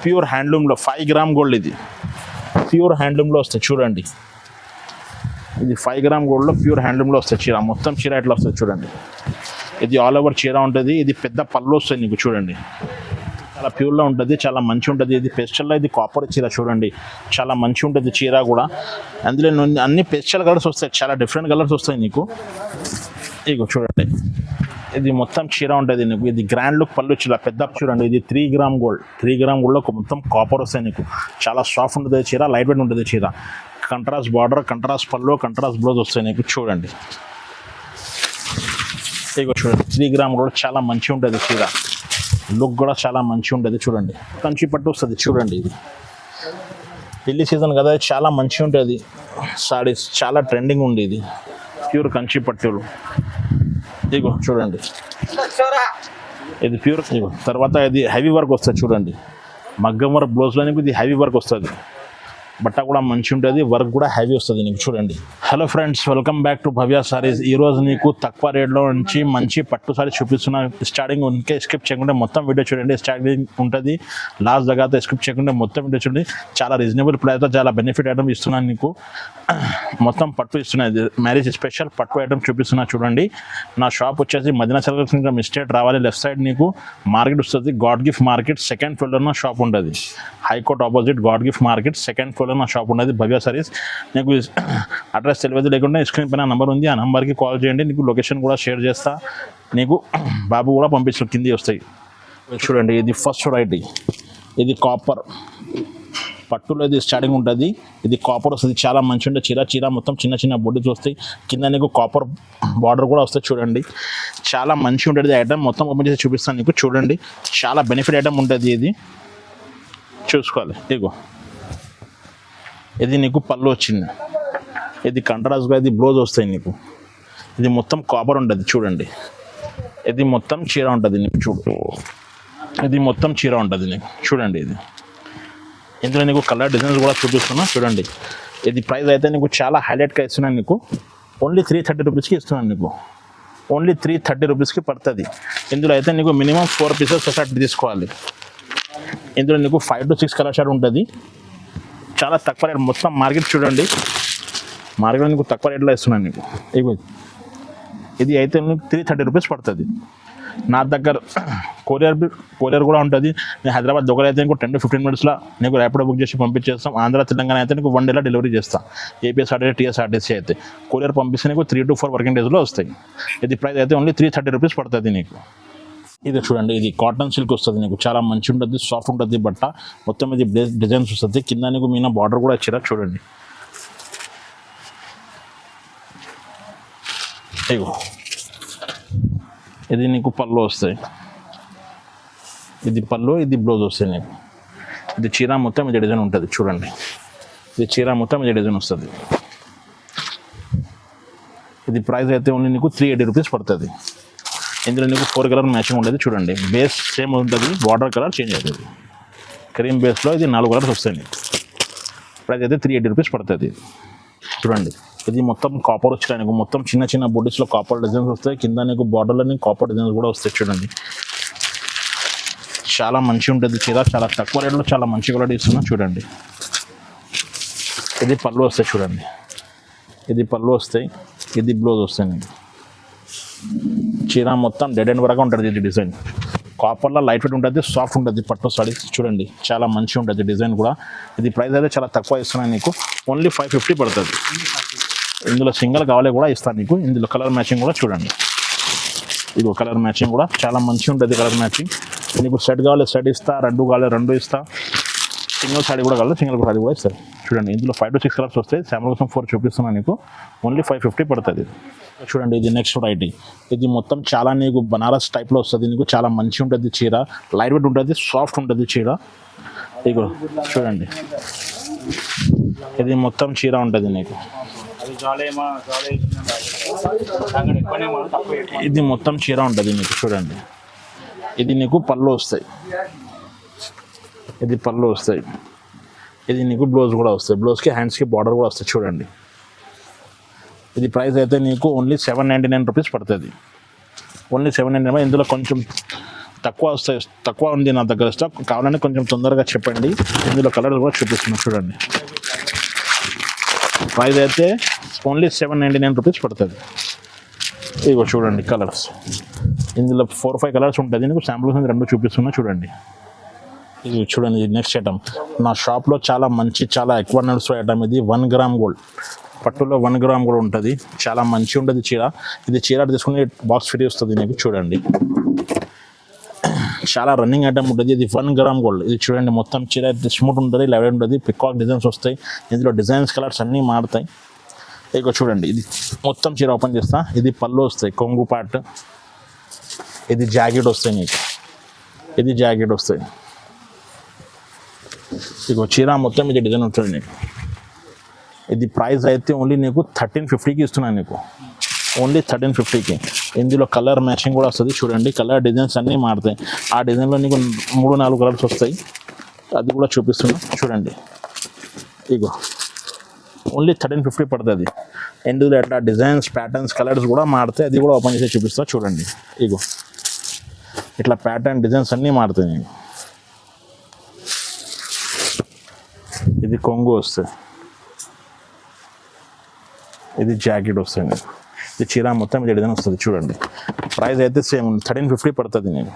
Pure హ్యాండ్లూమ్లో 5 gram gold. ఇది pure హ్యాండ్లూమ్లో వస్తుంది చూడండి. ఇది 5 గ్రామ్ గోల్డ్లో ప్యూర్ హ్యాండ్లూమ్లో వస్తుంది చీర. మొత్తం చీర ఎట్లా వస్తుంది చూడండి. ఇది ఆల్ ఓవర్ చీర ఉంటుంది. ఇది పెద్ద పళ్ళు వస్తుంది నీకు చూడండి. చాలా ప్యూర్లో ఉంటుంది, చాలా మంచి ఉంటుంది. ఇది పెస్టల్లో ఇది కాపర్ చీర చూడండి, చాలా మంచి ఉంటుంది చీర కూడా. అందులో అన్ని పెస్టల్ కలర్స్ వస్తాయి, చాలా డిఫరెంట్ కలర్స్ వస్తాయి నీకు. ఇగో చూడండి, ఇది మొత్తం చీర ఉంటుంది నీకు. ఇది గ్రాండ్ లుక్ పళ్ళు చీర పెద్ద చూడండి. ఇది 3 గ్రామ్ గోల్డ్. 3 గ్రామ్ గోల్డ్లో మొత్తం కాపర్ వస్తాయి నీకు. చాలా సాఫ్ట్ ఉంటుంది చీర, లైట్ వెయిట్ ఉంటుంది చీర. కంట్రాస్ట్ బార్డర్, కంట్రాస్ట్ పళ్ళు, కంట్రాస్ట్ బ్లౌజ్ వస్తాయి నీకు చూడండి. ఇగో చూడండి, 3 గ్రామ్ గోల్డ్ చాలా మంచిగా ఉంటుంది చీర. లుక్ కూడా చాలా మంచిగా ఉంటుంది చూడండి. కంచి పట్టు వస్తుంది చూడండి. ఇది పెళ్లి సీజన్ కదా, చాలా మంచిగా ఉంటుంది సారీస్, చాలా ట్రెండింగ్ ఉంది. ఇది ప్యూర్ కంచి పట్టులు. ఇగో చూడండి, ఇది ప్యూర్. ఇగో తర్వాత ఇది హెవీ వర్క్ వస్తుంది చూడండి. మగ్గం వర్క్ బ్లౌజ్లో ఇది హెవీ వర్క్ వస్తుంది. బట్ట కూడా మంచి ఉంటుంది, వర్క్ కూడా హెవీ వస్తుంది నీకు చూడండి. Hello friends, welcome back to Bhavya Sarees. ఈరోజు నీకు తక్కువ రేట్లో నుంచి మంచి పట్టు సారీ చూపిస్తున్నా. స్టార్టింగ్ ఉంటే స్కిప్ చేయకుండా మొత్తం వీడియో చూడండి. స్టార్టింగ్ ఉంటుంది, లాస్ట్ దగ్గర స్కిప్ చేయకుండా మొత్తం వీడియో చూడండి. చాలా రీజనబుల్ ప్రైస్తో చాలా బెనిఫిట్ ఐటమ్ ఇస్తున్నాను నీకు. మొత్తం పట్టు ఇస్తున్నాయి, మ్యారేజ్ స్పెషల్ పట్టు ఐటమ్ చూపిస్తున్నా చూడండి. నా షాప్ వచ్చేసి మదీనా సర్కిల్ ఇంకా మిస్టేట్ రావాలి, లెఫ్ట్ సైడ్ నీకు మార్కెట్ వస్తుంది. గాడ్ గిఫ్ట్ మార్కెట్ సెకండ్ ఫ్లోర్లో నా షాప్ ఉంటుంది. High court opposite God gift market second ఫ్లోర్లో నా షాప్ ఉన్నది భవ్య సారీస్. నీకు అడ్రస్ తెలియదు లేకుండా స్క్రీన్ పైన నెంబర్ ఉంది, ఆ నెంబర్కి కాల్ చేయండి. నీకు లొకేషన్ కూడా షేర్ చేస్తా. నీకు బాబు కూడా పంపిస్తాను, కింది వస్తాయి చూడండి. ఇది ఫస్ట్ వెరైటీ, ఇది కాపర్ పట్టులో ఇది స్టార్టింగ్ ఉంటుంది. ఇది కాపర్ వస్తుంది, చాలా మంచి ఉంటుంది చీర. చీర మొత్తం చిన్న చిన్న బొడ్డుస్ వస్తాయి, కింద నీకు కాపర్ బార్డర్ కూడా వస్తుంది చూడండి. చాలా మంచి ఉంటుంది ఐటమ్. మొత్తం ఓపెన్ చేసి చూపిస్తాను నీకు చూడండి. చాలా బెనిఫిట్ ఐటమ్ ఉంటుంది, ఇది చూసుకోవాలి. ఇగో ఇది నీకు పళ్ళు వచ్చింది. ఇది కంట్రాస్ట్గా ఇది బ్లౌజ్ వస్తాయి నీకు. ఇది మొత్తం కాపర్ ఉంటుంది చూడండి. ఇది మొత్తం చీర ఉంటుంది నీకు చూడు. ఇది మొత్తం చీర ఉంటుంది నీకు చూడండి. ఇది ఇందులో నీకు కలర్ డిజైన్స్ కూడా చూపిస్తున్నా చూడండి. ఇది ప్రైస్ అయితే నీకు చాలా హైలైట్గా ఇస్తున్నాను నీకు. ఓన్లీ 330 రూపీస్కి ఇస్తున్నాను నీకు. ఓన్లీ 330 రూపీస్కి పడుతుంది. ఇందులో అయితే నీకు మినిమం 4 పీసెస్ సెట్ తీసుకోవాలి. ఇందులో నీకు 5 to 6 కలర్ షాట్ ఉంటుంది. చాలా తక్కువ రేట్. మొత్తం మార్కెట్ చూడండి, మార్కెట్లో నీకు తక్కువ రేట్లో ఇస్తున్నాను నీకు. ఇది అయితే నీకు 330 రూపీస్ పడుతుంది. నా దగ్గర కొరియర్ కూడా ఉంటుంది. నేను హైదరాబాద్ దగ్గర అయితే నీకు 10 to 15 మినిట్స్లో నీకు ర్యాపిడో బుక్ చేసి పంపించేస్తాం. ఆంధ్ర తెలంగాణ అయితే నీకు 1 డేలో డెలివరీ చేస్తాను. ఏపీఎస్ఆర్టీసీ టీఎస్ఆర్టీసీ అయితే కొరియర్ పంపిస్తే నీకు 3 to 4 వర్కింగ్ డేస్లో వస్తాయి. ఇది ప్రైస్ అయితే ఓన్లీ 330 రూపీస్ పడుతుంది నీకు. ఇది చూడండి, ఇది కాటన్ సిల్క్ వస్తుంది నీకు. చాలా మంచి ఉంటుంది, సాఫ్ట్ ఉంటుంది బట్ట. మొత్తం ఇది డిజైన్స్ వస్తుంది. కింద నీకు మీన బార్డర్ కూడా ఇచ్చారా చూడండి. ఇగో ఇది నీకు పళ్ళు వస్తాయి. ఇది పళ్ళు, ఇది బ్లౌజ్ వస్తాయి నీకు. ఇది చీర మొత్తం ఇది డిజైన్ ఉంటుంది చూడండి. ఇది చీర మొత్తం ఇది డిజైన్ వస్తుంది. ఇది ప్రైస్ అయితే ఓన్లీ నీకు 380 రూపీస్ పడుతుంది. ఇందులో నీకు 4 కలర్ మ్యాచింగ్ ఉంటుంది చూడండి. బేస్ సేమ్ ఉంటుంది, బార్డర్ కలర్ చేంజ్ అవుతుంది. క్రీమ్ బేస్లో ఇది 4 కలర్స్ వస్తాయి నీకు. ప్రైస్ అయితే 380 రూపీస్ పడుతుంది చూడండి. ఇది మొత్తం కాపర్ వచ్చాయి నీకు. మొత్తం చిన్న చిన్న బొడ్డిస్లో కాపర్ డిజైన్స్ వస్తాయి. కింద నీకు బార్డర్లో నీకు కాపర్ డిజైన్స్ కూడా వస్తాయి చూడండి. చాలా మంచిగా ఉంటుంది చీర. చాలా తక్కువ రేట్లో చాలా మంచి క్వాలిటీ ఇస్తున్నా చూడండి. ఇది పళ్ళు వస్తాయి చూడండి. ఇది పళ్ళు వస్తాయి, ఇది బ్లౌజ్ వస్తాయి నీకు. చీర మొత్తం డెడ్ ఎండ్ వరకు ఉంటుంది. ఇది డిజైన్ కాపర్లో లైట్ వెయిట్ ఉంటుంది, సాఫ్ట్ ఉంటుంది పట్టు సారీ చూడండి. చాలా మంచిగా ఉంటుంది డిజైన్ కూడా. ఇది ప్రైస్ అయితే చాలా తక్కువ ఇస్తున్నాను నీకు. ఓన్లీ 550 పడుతుంది. ఇందులో సింగిల్ కావాలి కూడా ఇస్తాను నీకు. ఇందులో కలర్ మ్యాచింగ్ కూడా చూడండి. ఇది కలర్ మ్యాచింగ్ కూడా చాలా మంచిగా ఉంటుంది. కలర్ మ్యాచింగ్ నీకు సెట్ కావాలి సెట్ ఇస్తా, 2 కావాలి 2 ఇస్తా. సింగిల్ సారీ కూడా కావాలి సింగిల్ సారీ కూడా ఇస్తారు చూడండి. ఇందులో 5 to 6 కలర్స్ వస్తాయి. శాంపుల్ కోసం 4 చూపిస్తున్నాను నీకు. ఓన్లీ 550 పడుతుంది చూడండి. ఇది నెక్స్ట్ వెరైటీ. ఇది మొత్తం చాలా నీకు బనారస్ టైప్లో వస్తుంది నీకు. చాలా మంచిగా ఉంటుంది చీర, లైట్ వెయిట్ ఉంటుంది, సాఫ్ట్ ఉంటుంది చీర. ఇగో చూడండి, ఇది మొత్తం చీర ఉంటుంది నీకు. ఇది మొత్తం చీర ఉంటుంది నీకు చూడండి. ఇది నీకు పళ్ళు వస్తాయి, ఇది పళ్ళు వస్తాయి. ఇది నీకు బ్లౌజ్ కూడా వస్తాయి. బ్లౌజ్కి హ్యాండ్స్కి బార్డర్ కూడా వస్తాయి చూడండి. ఇది ప్రైస్ అయితే నీకు ఓన్లీ 799 రూపీస్ పడుతుంది. ఓన్లీ 799. ఇందులో కొంచెం తక్కువ ఉంది నా దగ్గర స్టాక్. కావాలని కొంచెం తొందరగా చెప్పండి. ఇందులో కలర్ కూడా చూపిస్తున్నాను చూడండి. ప్రైస్ అయితే ఓన్లీ 799 రూపీస్ పడుతుంది. ఇగో చూడండి కలర్స్, ఇందులో 4-5 కలర్స్ ఉంటుంది. నీకు శాంపుల్స్ రెండు చూపిస్తున్నా చూడండి. ఇది చూడండి, ఇది నెక్స్ట్ ఐటమ్. నా షాప్లో చాలా ఎక్కువ నడుస్తున్న ఐటమ్ ఇది. 1 గ్రామ్ గోల్డ్, పట్టులో 1 గ్రామ్ కూడా ఉంటుంది. చాలా మంచిగా ఉంటుంది చీర. ఇది చీర తీసుకుని బాక్స్ ఫ్రీ వస్తుంది నీకు చూడండి. చాలా రన్నింగ్ ఐటమ్ ఉంటుంది. ఇది 1 గ్రామ్ గోల్డ్. ఇది చూడండి, మొత్తం చీర స్మూత్ ఉంటుంది, లైట్ ఉంటుంది. పికాక్ డిజైన్స్ వస్తాయి. ఇందులో డిజైన్స్ కలర్స్ అన్నీ మారుతాయి. ఇక చూడండి, ఇది మొత్తం చీర ఓపెన్ చేస్తా. ఇది పళ్ళు వస్తాయి, కొంగు పార్ట్. ఇది జాకెట్ వస్తాయి నీకు. ఇది జాకెట్ వస్తాయి. ఇక చీర మొత్తం ఇది డిజైన్ ఉంటుంది నీకు. ఇది ప్రైస్ అయితే ఓన్లీ నీకు 1350కి ఇస్తున్నాను నీకు. ఓన్లీ 1350కి. ఇందులో కలర్ మ్యాచింగ్ కూడా వస్తుంది చూడండి. కలర్ డిజైన్స్ అన్నీ మారుతాయి. ఆ డిజైన్లో నీకు 3-4 కలర్స్ వస్తాయి. అది కూడా చూపిస్తున్నా చూడండి. ఇగో ఓన్లీ 1350 పడుతుంది. ఇందులో ఎట్లా డిజైన్స్, ప్యాటర్న్స్, కలర్స్ కూడా మారుతాయి. అది కూడా ఓపెన్ చేసి చూపిస్తా చూడండి. ఇగో ఇట్లా ప్యాటర్న్, డిజైన్స్ అన్నీ మారుతాయి నీకు. ఇది కొంగు వస్తుంది. ఇది జాకెట్ వస్తుంది నీకు. ఇది చీర మొత్తం ఇది డిజైన్ వస్తుంది చూడండి. ప్రైస్ అయితే సేమ్ 1350 పడుతుంది నీకు.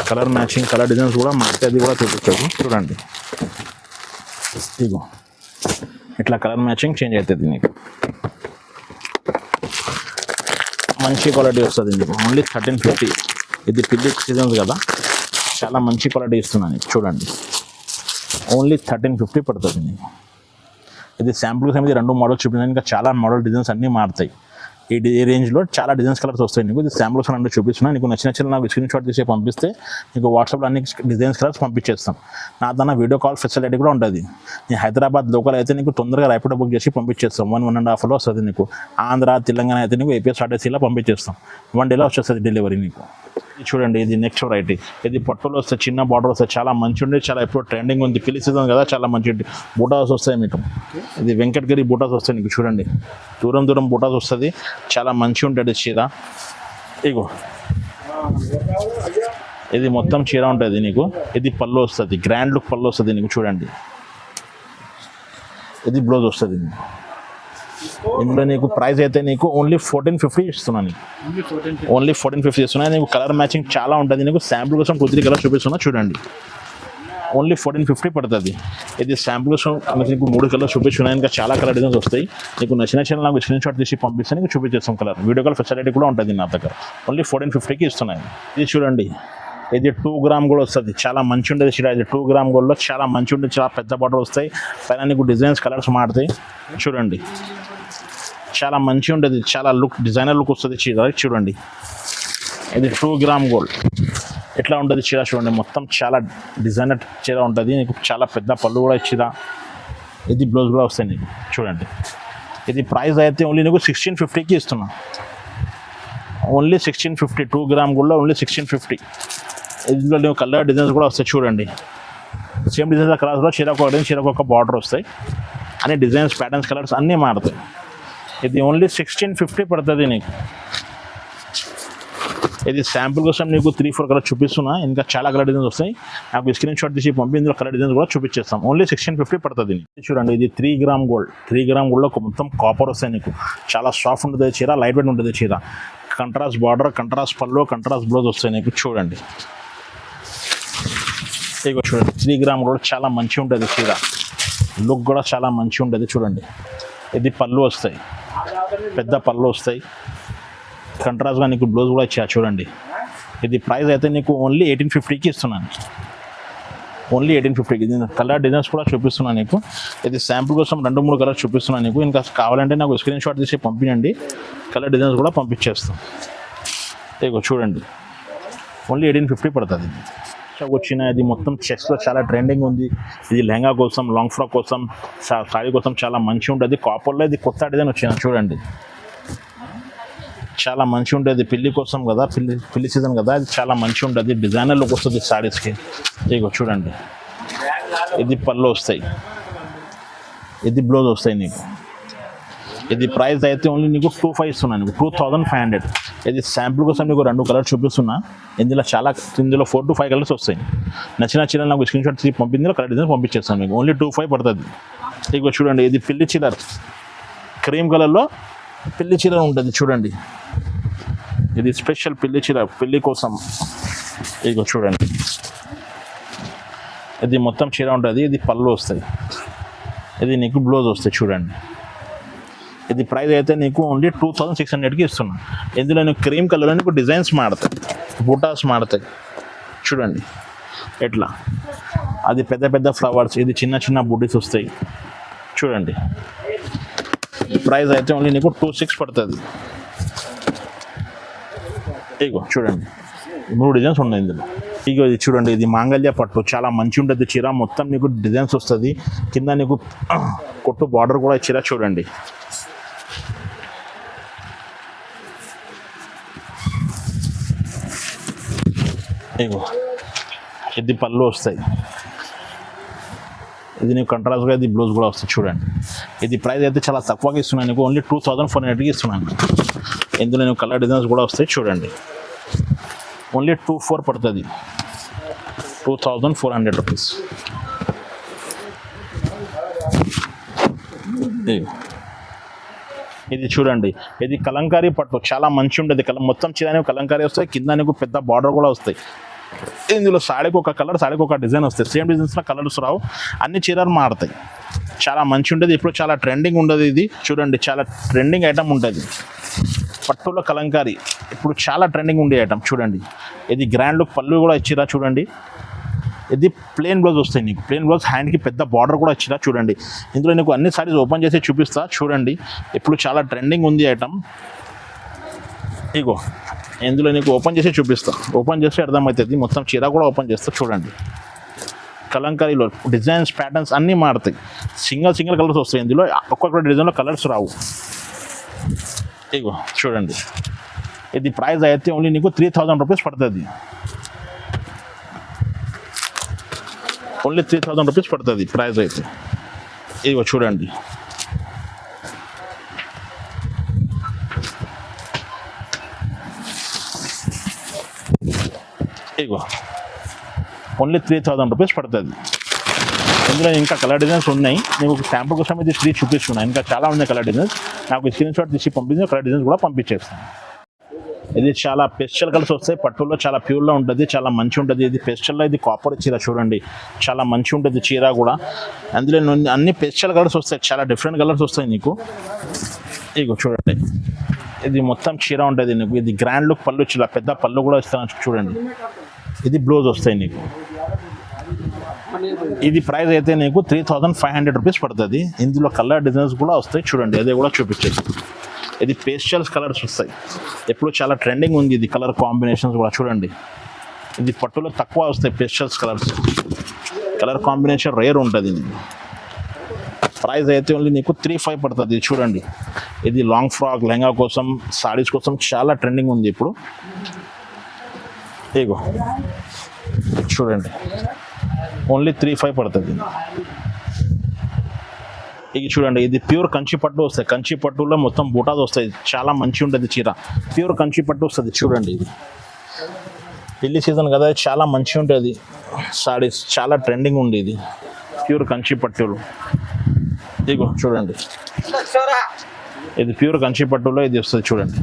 కలర్ మ్యాచింగ్, కలర్ డిజైన్స్ కూడా మారుతాయి. అది కూడా చూపించదు చూడండి. ఇగో ఇట్లా కలర్ మ్యాచింగ్ చేంజ్ అవుతుంది నీకు. మంచి క్వాలిటీ వస్తుంది నీకు. ఓన్లీ 1350. ఇది పిల్లి సీజన్స్ కదా, చాలా మంచి క్వాలిటీ ఇస్తున్నాను నీకు చూడండి. ఓన్లీ 1350 పడుతుంది నీకు. ఇది శాంపుల్స్ అనేది 2 మోడల్స్ చూపించాను. ఇంకా చాలా మోడల్ డిజైన్స్ అన్నీ మారుతాయి. ఈ రేంజ్లో చాలా డిజైన్స్ కలర్స్ వస్తాయి నీకు. ఇది శాంపుల్స్ 2 చూపిస్తున్నాను నీకు. నచ్చిన నాకు స్క్రీన్ షాట్ తీసి పంపిస్తే నీకు వాట్సాప్లో అన్ని డిజైన్స్ కలర్స్ పంపించేస్తాం. నా దాని వీడియో కాల్ ఫెసిలిటీ కూడా ఉంటుంది. నీ హైదరాబాద్ లోకల్ అయితే నీకు తొందరగా ర్యాపిడో బుక్ చేసి పంపించేస్తాం. 1-1.5 వస్తుంది నీకు. ఆంధ్ర, తెలంగాణ అయితే నీకు APSRTCలో పంపించేస్తాం. 1 డేలో వచ్చేస్తుంది డెలివరీ నీకు. చూడండి, ఇది నెక్స్ట్ వెరైటీ. ఇది పట్టులో వస్తే చిన్న బార్డర్ వస్తాయి. చాలా మంచి ఉండి, చాలా ఎప్పుడు ట్రెండింగ్ ఉంది. పిల్లి సీజన్ కదా, చాలా మంచి బూటాస్ వస్తాయి మీకు. ఇది వెంకటగిరి బూటాస్ వస్తాయి నీకు చూడండి. దూరం బూటాస్ వస్తుంది. చాలా మంచి ఉంటుంది చీర. ఇగో ఇది మొత్తం చీర ఉంటుంది నీకు. ఇది పళ్ళు వస్తుంది, గ్రాండ్ లుక్ పళ్ళు వస్తుంది నీకు చూడండి. ఇది బ్లౌజ్ వస్తుంది నీకు. ఇందులో నీకు ప్రైస్ అయితే నీకు ఓన్లీ 1450 ఇస్తున్నాను నీకు. ఓన్లీ 1450 ఇస్తున్నాను నీకు. కలర్ మ్యాచింగ్ చాలా ఉంటుంది నీకు. శాంపుల్ కోసం 2-3 కలర్ చూపిస్తున్నా చూడండి. ఓన్లీ 1450 పడుతుంది. ఇది శాంపుల్ కోసం నీకు 3 కలర్ చూపిస్తున్నాయి. ఇంకా చాలా కలర్ డిజైన్స్ వస్తాయి. నీకు నచ్చిన నాకు స్క్రీన్ షాట్ తీసి పంపిస్తే నీకు చూపించేస్తాం కలర్. వీడియో కాల్ ఫెసిలిటీ కూడా ఉంటుంది నా దగ్గర. ఓన్లీ 1450కి ఇస్తున్నాయి. ఇది చూడండి, ఇది 2 గ్రామ్ కూడా వస్తుంది. చాలా మంచి ఉంటుంది చీర. ఇది 2 గ్రామ్ గోల్డ్లో చాలా మంచి ఉంటుంది. చాలా పెద్ద బార్డర్ వస్తాయి. పైన నీకు డిజైన్స్, కలర్స్ మారుతాయి చూడండి. చాలా మంచి ఉంటుంది. చాలా లుక్, డిజైనర్ లుక్ వస్తుంది చీర చూడండి. ఇది 2 గ్రామ్ గోల్డ్. ఎట్లా ఉంటుంది చీర చూడండి. మొత్తం చాలా డిజైనర్ చీర ఉంటుంది నీకు. చాలా పెద్ద పళ్ళు కూడా చీర. ఇది బ్లౌజ్ కూడా వస్తాయి నీకు చూడండి. ఇది ప్రైస్ అయితే ఓన్లీ నీకు 1650కి ఇస్తున్నా. ఓన్లీ 1650. 2 గ్రామ్ గోల్డ్లో ఓన్లీ 1650. ఇందులో నీకు కలర్ డిజైన్స్ కూడా వస్తాయి చూడండి. సేమ్ డిజైన్స్ కలర్స్లో చీరకు ఒక బార్డర్ వస్తాయి. అన్ని డిజైన్స్, ప్యాటర్న్స్, కలర్స్ అన్నీ మారుతాయి. ఇది ఓన్లీ 1650 పడుతుంది నీకు. ఇది శాంపుల్ కోసం నీకు 3-4 కలర్ చూపిస్తున్నా. ఇంకా చాలా కలర్ డిజైన్స్ వస్తాయి. నాకు స్క్రీన్ షాట్ తీసి పంపి ఇందులో కలర్ డిజైన్స్ కూడా చూపించేస్తాం. ఓన్లీ 1650 పడుతుంది. చూడండి, ఇది 3 గ్రామ్ గోల్డ్. 3 గ్రామ్ గోల్డ్లో మొత్తం కాపర్ వస్తాయి నీకు. చాలా సాఫ్ట్ ఉంటుంది చీర, లైట్ వెయిట్ ఉంటుంది చీర. కంట్రాస్ట్ బార్డర్, కంట్రాస్ట్ పళ్ళు, కంట్రాస్ట్ బ్లౌజ్ వస్తాయి నీకు చూడండి. ఇక చూడండి, 3 గ్రామ్ గోల్డ్ చాలా మంచి ఉంటుంది చీర. లుక్ కూడా చాలా మంచి ఉంటుంది చూడండి. ఇది పళ్ళు వస్తాయి, పెద్ద పళ్ళు వస్తాయి. కంట్రాస్ట్గా నీకు బ్లౌజ్ కూడా ఇచ్చా చూడండి. ఇది ప్రైస్ అయితే నీకు ఓన్లీ 1850కి ఇస్తున్నాను. ఓన్లీ 1850కి. ఇది కలర్ డిజైన్స్ కూడా చూపిస్తున్నాను నీకు. ఇది శాంపుల్ కోసం 2-3 కలర్స్ చూపిస్తున్నాను నీకు. ఇంకా కావాలంటే నాకు స్క్రీన్ షాట్ తీసి పంపించండి. కలర్ డిజైన్స్ కూడా పంపించేస్తాం. ఇగో చూడండి, ఓన్లీ 1850 పడుతుంది. వచ్చిన ఇది మొత్తం చెక్స్లో చాలా ట్రెండింగ్ ఉంది. ఇది లెహంగా కోసం, లాంగ్ ఫ్రాక్ కోసం, సారీ కోసం చాలా మంచి ఉంటుంది. కాపర్లో ఇది కొత్త డిజైన్ వచ్చింది చూడండి. చాలా మంచి ఉంటుంది. పెళ్లి కోసం కదా, పెళ్లి సీజన్ కదా, ఇది చాలా మంచి ఉంటుంది. డిజైనర్ లుక్ వస్తుంది సారీస్కి. ఇగో చూడండి, ఇది పళ్ళు వస్తాయి, ఇది బ్లౌజ్ వస్తాయి నీకు. ఇది ప్రైస్ అయితే ఓన్లీ నీకు 2500 ఇస్తున్నాను. 2500. ఇది శాంపుల్ కోసం నీకు 2 కలర్స్ చూపిస్తున్నా. ఇందులో 4 to 5 కలర్స్ వస్తాయి. నచ్చిన చీరలు నాకు స్క్రీన్ షాట్ తీసి పంపింది, కలర్ డిజైన్ పంపించేస్తాను మీకు. ఓన్లీ 2,500 పడుతుంది. ఇగో చూడండి, ఇది పిల్లి చీర, క్రీమ్ కలర్లో పిల్లి చీర ఉంటుంది చూడండి. ఇది స్పెషల్ పిల్లి చీర, పిల్లి కోసం. ఇగో చూడండి, ఇది మొత్తం చీర ఉంటుంది. ఇది పళ్ళు వస్తాయి, ఇది నీకు బ్లౌజ్ వస్తాయి చూడండి. ఇది ప్రైస్ అయితే నీకు ఓన్లీ 2,600కి ఇస్తున్నాను. ఇందులో నీకు క్రీమ్ కలర్లో నీకు డిజైన్స్ మాడతాయి, బూటాస్ మాడతాయి చూడండి. ఎట్లా అది పెద్ద పెద్ద ఫ్లవర్స్, ఇది చిన్న చిన్న బుడ్డీస్ వస్తాయి చూడండి. ప్రైస్ అయితే ఓన్లీ నీకు 2,600 పడుతుంది. ఇగో చూడండి, 3 డిజైన్స్ ఉన్నాయి ఇందులో. ఇగో ఇది చూడండి, ఇది మాంగళ్య పట్టు, చాలా మంచి ఉంటుంది చీర. మొత్తం నీకు డిజైన్స్ వస్తుంది, కింద నీకు కొట్టు బార్డర్ కూడా చీర చూడండి. ఇగో ఇది పళ్ళు వస్తాయి, ఇది నీకు కంట్రాస్ట్గా ఇది బ్లౌజ్ కూడా వస్తుంది చూడండి. ఇది ప్రైస్ అయితే చాలా తక్కువగా ఇస్తున్నాను నీకు, ఓన్లీ 2,400కి ఇస్తున్నాను. ఇందులో నీకు కలర్ డిజైన్స్ కూడా వస్తాయి చూడండి. ఓన్లీ 2,400 పడుతుంది, 2,400 రూపీస్. ఇది చూడండి, ఇది కలంకారీ పట్టు, చాలా మంచి ఉంటుంది. మొత్తం చీర కలంకారీ వస్తాయి, కింద నీకు పెద్ద బార్డర్ కూడా వస్తాయి. ఇందులో సాడీకి ఒక కలర్, సాడీకి ఒక డిజైన్ వస్తాయి. సేమ్ డిజైన్స్లో కలర్స్ రావు, అన్ని చీరలు మారుతాయి. చాలా మంచి ఉంటుంది. ఇప్పుడు చాలా ట్రెండింగ్ ఉండదు ఇది చూడండి, చాలా ట్రెండింగ్ ఐటమ్ ఉంటుంది. పట్టులో కలంకారీ ఇప్పుడు చాలా ట్రెండింగ్ ఉండే ఐటమ్ చూడండి. ఇది గ్రాండ్ లుక్ పళ్ళు కూడా ఇచ్చిరా చూడండి. ఇది ప్లెయిన్ బ్లౌజ్ వస్తాయి నీకు, ప్లెయిన్ బ్లౌజ్, హ్యాండ్కి పెద్ద బార్డర్ కూడా ఇచ్చిరా చూడండి. ఇందులో నీకు అన్ని సారీస్ ఓపెన్ చేసి చూపిస్తా చూడండి. ఇప్పుడు చాలా ట్రెండింగ్ ఉంది ఐటమ్. ఇగో ఇందులో నీకు ఓపెన్ చేసి చూపిస్తా, ఓపెన్ చేస్తే అర్థమవుతుంది. మొత్తం చీర కూడా ఓపెన్ చేస్తా చూడండి. కలంకారీలో డిజైన్స్, ప్యాటర్న్స్ అన్నీ మారుతాయి. సింగిల్ కలర్స్ వస్తాయి ఇందులో, ఒక్కొక్క డిజైన్లో కలర్స్ రావు. ఇగో చూడండి, ఇది ప్రైస్ అయితే ఓన్లీ నీకు 3,000 రూపీస్ పడుతుంది. ఓన్లీ 3,000 రూపీస్ పడుతుంది ప్రైస్ అయితే. ఇగో చూడండి, ఇగో ఓన్లీ 3,000 రూపీస్ పడుతుంది. ఇందులో ఇంకా కలర్ డిజైన్స్ ఉన్నాయి. నీకు శాంపుల్ కోసం ఇది 3 చూపిస్తున్నాను. ఇంకా చాలా ఉన్నాయి కలర్ డిజైన్స్. నాకు స్క్రీన్ షాట్ తీసి పంపించి కలర్ డిజైన్స్ కూడా పంపించేస్తాను. ఇది చాలా పెస్టల్ కలర్స్ వస్తాయి, పట్టులో చాలా ప్యూర్లో ఉంటుంది, చాలా మంచి ఉంటుంది. ఇది పెస్టల్లో, ఇది కాపర్ చీర చూడండి, చాలా మంచి ఉంటుంది చీర కూడా. అందులో అన్ని పెస్టల్ కలర్స్ వస్తాయి, చాలా డిఫరెంట్ కలర్స్ వస్తాయి నీకు. ఇగో చూడండి, ఇది మొత్తం చీర ఉంటుంది నీకు. ఇది గ్రాండ్ లుక్ పళ్ళు, చాలా పెద్ద పళ్ళు కూడా ఇస్తాను చూడండి. ఇది బ్లౌజ్ వస్తాయి నీకు. ఇది ప్రైస్ అయితే నీకు 3,500 రూపీస్ పడుతుంది. ఇందులో కలర్ డిజైన్స్ కూడా వస్తాయి చూడండి, అదే కూడా చూపించేది. ఇది పేస్టల్స్ కలర్స్ వస్తాయి, ఎప్పుడు చాలా ట్రెండింగ్ ఉంది ఇది. కలర్ కాంబినేషన్స్ కూడా చూడండి. ఇది పట్టులో తక్కువ వస్తాయి pastels colours, colour combination rare ఉంటుంది. ప్రైస్ అయితే ఓన్లీ నీకు 3,500 పడుతుంది. చూడండి, ఇది లాంగ్ ఫ్రాక్, లెహంగా కోసం, సారీస్ కోసం చాలా ట్రెండింగ్ ఉంది ఇప్పుడు. ఇగో చూడండి, ఓన్లీ 3,500 పడుతుంది. ఇది చూడండి, ఇది ప్యూర్ కంచి పట్టు వస్తాయి. కంచి పట్టులో మొత్తం బూటాస్ వస్తాయి, చాలా మంచి ఉంటుంది చీర. ప్యూర్ కంచి పట్టు వస్తుంది చూడండి. ఇది పెళ్లి సీజన్ కదా, చాలా మంచి ఉంటుంది సారీస్, చాలా ట్రెండింగ్ ఉంది ఇది ప్యూర్ కంచి పట్టులు. ఇగో చూడండి, ఇది ప్యూర్ కంచి పట్టులో ఇది వస్తుంది చూడండి.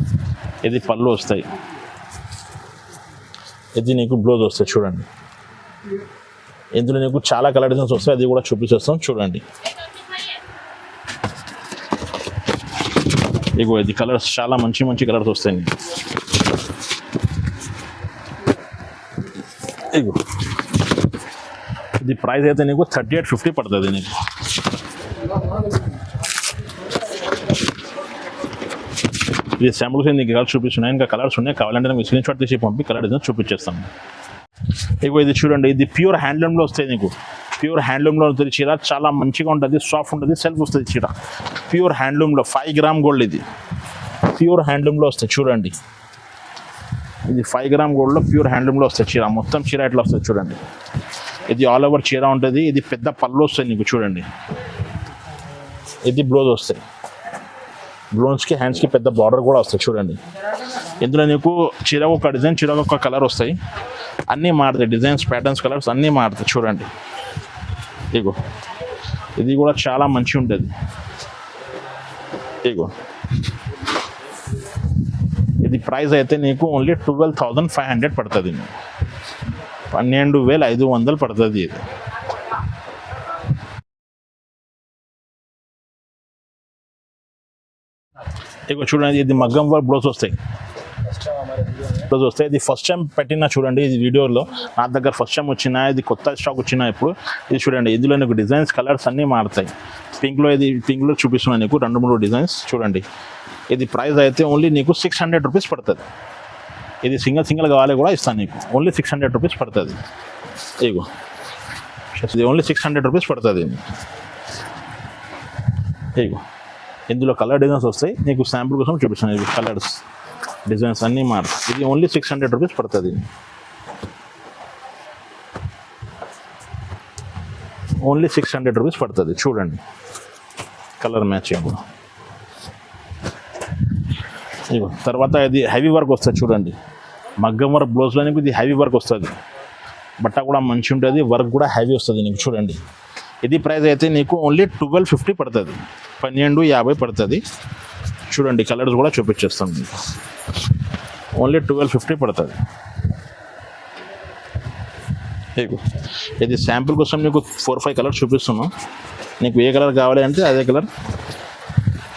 ఇది పళ్ళు వస్తాయి, ఇది నీకు బ్లౌజ్ వస్తాయి చూడండి. ఇందులో నీకు చాలా కలర్ డిజైన్స్ వస్తాయి, అది కూడా చూపించేస్తాం చూడండి. ఇగో ఇది కలర్స్, చాలా మంచి కలర్స్ వస్తాయి. ఇగో ఇది ప్రైస్ అయితే నీకు 3850 పడుతుంది నీకు. ఇది శాంపుల్స్ నీకు కలర్స్ చూపిస్తున్నాయి, ఇంకా కలర్స్ ఉన్నాయి. కావాలంటే నాకు స్క్రీన్ షాట్ తీసి పంపి కలర్ డిజైన్ చూపించేస్తాను. ఇగో ఇది చూడండి, ఇది ప్యూర్ హ్యాండ్లూమ్లో వస్తాయి నీకు. ప్యూర్ హ్యాండ్లూమ్లో ఉంటుంది చీర, చాలా మంచిగా ఉంటుంది, సాఫ్ట్ ఉంటుంది, సెల్ఫ్ వస్తుంది చీర. ప్యూర్ హ్యాండ్లూమ్లో 5 గ్రామ్ గోల్డ్, ఇది ప్యూర్ హ్యాండ్లూమ్లో వస్తాయి చూడండి. ఇది 5 గ్రామ్ గోల్డ్లో ప్యూర్ హ్యాండ్లూమ్లో వస్తాయి చీర. మొత్తం చీర ఎట్లా వస్తుంది చూడండి. ఇది ఆల్ ఓవర్ చీర ఉంటుంది. ఇది పెద్ద పళ్ళు వస్తాయి నీకు చూడండి. ఇది బ్లౌజ్ వస్తాయి, బ్లౌజ్కి హ్యాండ్స్కి పెద్ద బార్డర్ కూడా వస్తాయి చూడండి. ఇందులో నీకు చీరకు ఒక డిజైన్, చీరకు ఒక కలర్ వస్తాయి, అన్నీ మారుతాయి, డిజైన్స్, ప్యాటర్న్స్, కలర్స్ అన్నీ మారుతాయి. చూడండి ఇగో ఇది కూడా చాలా మంచిగా ఉంటుంది. ఇగో ఇది ప్రైస్ అయితే నీకు ఓన్లీ 12,500 పడుతుంది, 12,500 పడుతుంది ఇది. ఇగో చూడండి ఇది మగ్గం వర్క్ బ్లౌజ్ వస్తాయి, ఇది ఫస్ట్ టైం పెట్టినా చూడండి, ఇది వీడియోలో నా దగ్గర ఫస్ట్ టైం వచ్చినా, ఇది కొత్త స్టాక్ వచ్చినా ఇప్పుడు. ఇది చూడండి ఇందులో నీకు డిజైన్స్, కలర్స్ అన్నీ మారుతాయి. పింక్లో చూపిస్తున్నాను నీకు 2-3 డిజైన్స్. చూడండి ఇది ప్రైస్ అయితే ఓన్లీ నీకు 600 రూపీస్ పడుతుంది. ఇది సింగిల్ కావాలి కూడా ఇస్తాను నీకు, ఓన్లీ 600 రూపీస్ పడుతుంది. ఇగో ఇది ఓన్లీ 600 రూపీస్ పడుతుంది. ఇగో ఇందులో కలర్ డిజైన్స్ వస్తాయి, నీకు శాంపుల్ కోసం చూపిస్తాను. ఇవి కలర్స్, డిజైన్స్ అన్నీ మారుతాయి. ఇది ఓన్లీ 600 రూపీస్ పడుతుంది, ఓన్లీ 600 రూపీస్ పడుతుంది. చూడండి కలర్ మ్యాచింగ్ కూడా. ఇగో తర్వాత ఇది హెవీ వర్క్ వస్తుంది. చూడండి మగ్గం వర్క్ బ్లౌజ్లో నీకు ఇది హెవీ వర్క్ వస్తుంది, బట్ట కూడా మంచి ఉంటుంది, వర్క్ కూడా హెవీ వస్తుంది నీకు. చూడండి ఇది ప్రైస్ అయితే నీకు ఓన్లీ 1250 పడుతుంది, 1250 పడుతుంది. చూడండి కలర్స్ కూడా చూపించేస్తాం మీకు, ఓన్లీ 1250 పడుతుంది. ఇది శాంపుల్ కోసం నీకు 4-5 కలర్స్ చూపిస్తున్నాం, నీకు ఏ కలర్ కావాలి అంటే అదే కలర్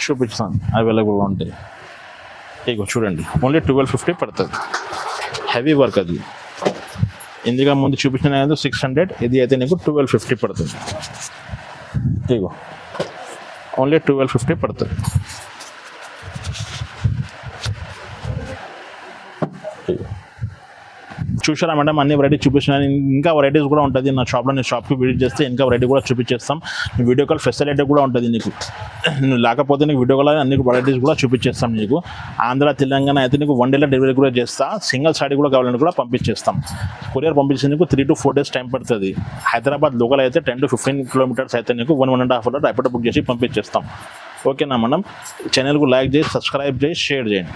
చూపిస్తాను, అవైలబుల్గా ఉంటాయి. ఇగో చూడండి ఓన్లీ 1250 పడుతుంది, హెవీ వర్క్. అది ఇందుగా ముందు చూపించిన 600, ఇది అయితే నీకు 1250 పడుతుంది. ఇగో ఓన్లీ 1250 పడుతుంది. చూసారా మేడం, అన్ని వెరైటీ చూపిస్తున్నాను, ఇంకా వెరైటీస్ కూడా ఉంటుంది నా షాప్లో. నేను షాప్కి విజిట్ చేస్తే ఇంకా వెరైటీ కూడా చూపించేస్తాం. వీడియో కాల్ ఫెసిలిటీ కూడా ఉంటుంది నీకు, లేకపోతే నీకు వీడియో కాల్ అన్ని వెరైటీస్ కూడా చూపించేస్తాం నీకు. ఆంధ్ర, తెలంగాణ అయితే నీకు 1 డేలో డెలివరీ కూడా చేస్తా, సింగిల్ సాడీ కూడా కావాలని కూడా పంపించేస్తాం. కొరియర్ పంపించేందుకు 3 to 4 days టైం పడుతుంది. హైదరాబాద్ లోకల్ అయితే 10 to 15 kilometers అయితే నీకు 1.5 hour ర్యాపిడో బుక్ చేసి పంపించేస్తాం. ఓకేనా మేడం, ఛానల్కు లైక్ చేసి, సబ్స్క్రైబ్ చేసి, షేర్ చేయండి.